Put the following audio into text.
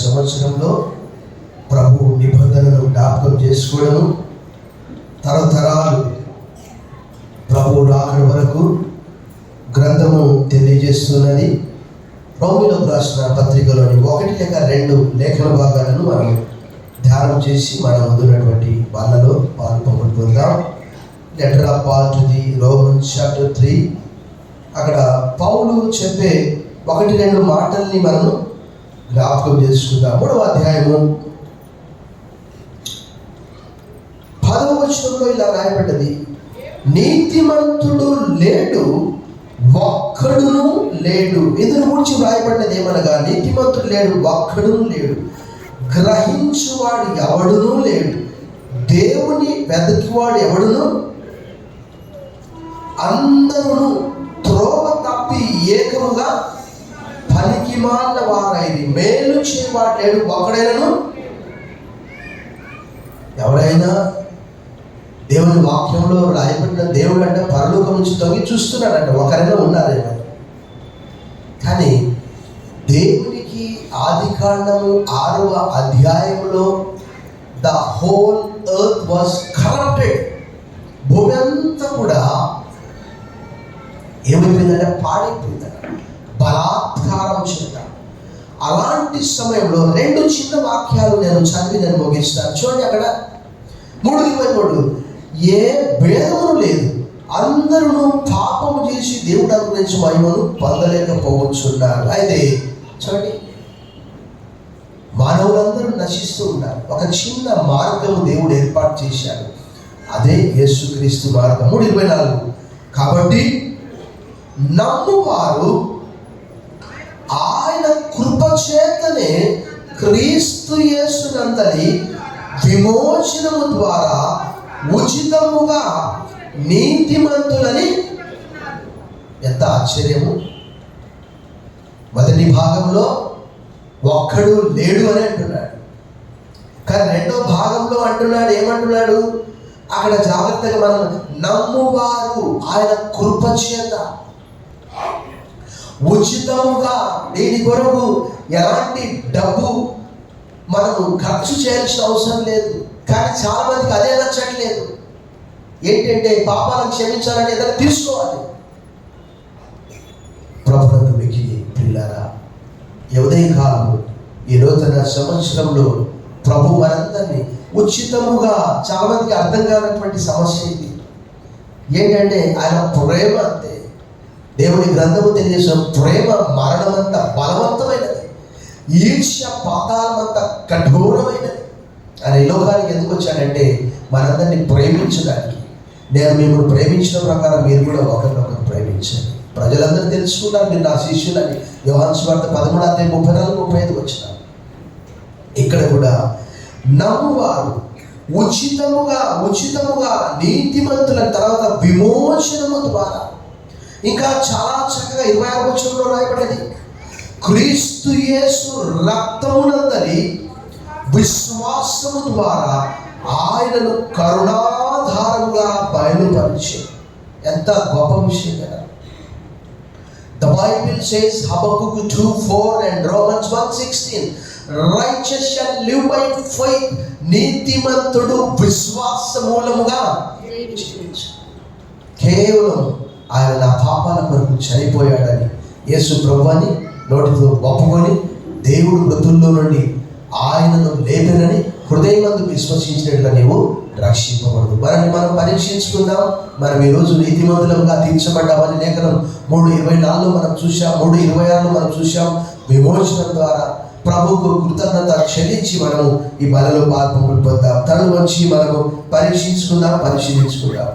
సంవత్సరంలో ప్రభు నిబంధనను జ్ఞాపకం చేసుకోవడము, తరతరాలు ప్రభు రాకడ వరకు గ్రంథము తెలియజేస్తున్నది. రోమీయులకు రాసిన పత్రికలోని 1 లేక 2 లేఖన భాగాలను మనం ధ్యానం చేసి మన ముందున్నటువంటి వాళ్ళలో పాలు పొందాం. Letter of Paul to the Romans chapter 3. అక్కడ పౌలు చెప్పే 1-2 మాటల్ని మనము జ్ఞాపకం చేసుకుందాం. 3వ అధ్యాయము 10వ వచనంలో ఇలా రాయబడ్డది, నీతిమంతుడు లేడు, ఒక్కడును లేడు. ఇందులో గురించి రాయబడ్డది ఏమనగా, నీతిమంతుడు లేడు, ఒక్కడును లేడు, గ్రహించువాడు ఎవడునూ లేడు, దేవుని వెదకివాడు ఎవడును, అందరూ త్రోవ తప్పి ఏకముగా పనికిమాలిన వారైది, మేలు చేయవాడు లేడు ఒకడైనను. ఎవరైనా దేవుని వాక్యంలో రాయబడిన దేవుడు అంటే పరలోకం నుంచి తొంగి చూస్తున్నాడంట, ఒకరైనా ఉన్నారేమో. కానీ దేవునికి ఆదికాండము 6వ అధ్యాయంలో the whole earth was corrupted. భూమి అంతా కూడా ఏమైపోయిందంటే పాడైపోయిందంట, బలాత్కారం చేత. అలాంటి సమయంలో 2 చిన్న వాక్యాలు నేను చదివి నేను ముగిస్తాను. చూడండి, అక్కడ 3:23, ఏ భేదమును లేదు, అందరూ పాపము చేసి దేవుడు అనుగ్రహించి మహిమను పొందలేకపోవచ్చున్నారు. అయితే చూడండి, మానవులందరూ నశిస్తూ ఉన్నారు. ఒక చిన్న మార్గము దేవుడు ఏర్పాటు చేశాడు, అదే యేసుక్రీస్తు మార్గం. 3:24, కాబట్టి నమ్మువారు ఆయన కృపచేతనే క్రీస్తు యేసునందలి విమోచనము ద్వారా ఉచితముగా నీతిమంతులని. ఎంత ఆశ్చర్యము! మొదటి భాగంలో ఒక్కడు లేడు అని అంటున్నాడు, కానీ 2వ భాగంలో అంటున్నాడు, ఏమంటున్నాడు అక్కడ జాగ్రత్తగా మనం, నమ్మువారు ఆయన కృపచేత ఉచితముగా. దీని కొరకు ఎలాంటి డబ్బు మనము ఖర్చు చేయాల్సిన అవసరం లేదు. కానీ చాలా మందికి అదే నచ్చట్లేదు. ఏంటంటే పాపాలను క్షమించాలంటే ఏదైనా తీసుకోవాలి. ప్రభుత్వ మిగిలి పిల్లారా, ఉదయ కాలం ఈ నూతన సంవత్సరంలో ప్రభు మనందరినీ ఉచితముగా, చాలా మందికి అర్థం కానటువంటి సమస్య ఇది ఏంటంటే ఆయన ప్రేమ అంతే. దేవుని గ్రంథము తెలియజేసిన ప్రేమ మరణమంత బలవంతమైనది, ఈర్ష్య పాతాళమంత కఠోరమైనది. ఆయన ఈ లోకానికి ఎందుకు వచ్చాడంటే మనందరినీ ప్రేమించడానికి. నేను మిమ్మల్ని ప్రేమించిన ప్రకారం మీరు కూడా ఒకరినొకరు ప్రేమించండి. ప్రజలందరూ తెలుసుకున్నారు మీరు నా శిష్యులని. యోహాను సువార్త 13:34-35 వచ్చిన. ఇక్కడ కూడా నమ్మువారు ఉచితముగా నీతిమంతుల తర్వాత విమోచనము ద్వారా. ఇంకా చాలా చక్కగా 26వ వచనంలో రాయబడ్డది, క్రీస్తు యేసు రక్తమునందలి విశ్వాసము ద్వారా ఆయనను కరుణాధారముగా బయలుపరిచి. ఎంత గొప్ప విషయం కదా! The Bible says, Habakkuk 2:4 and Romans 1:16, righteous shall live by faith. నీతిమంతుడు విశ్వాస మూలముగా కేవలం ఆయన నా పాపాల కొరకు చనిపోయాడని యేసు ప్రభువుని నోటితో ఒప్పుకొని దేవుడు మృతుల్లో నుండి ఆయనను లేపెనని హృదయమందు విశ్వసించినట్లుగా నీవు రక్షింపబడదు. మనం పరీక్షించుకుందాం. మనం ఈరోజు నీతిమంతులుగా తీర్చబడ్డామని లేఖనం 3:24 మనం చూసాం, 3:26 మనం చూసాం. విమోచనం ద్వారా ప్రభువుకు కృతజ్ఞత చెల్లించి మనము ఈ బలలో పాల్పొందుతాం. తను వచ్చి మనము పరిశీలించుకుందాం.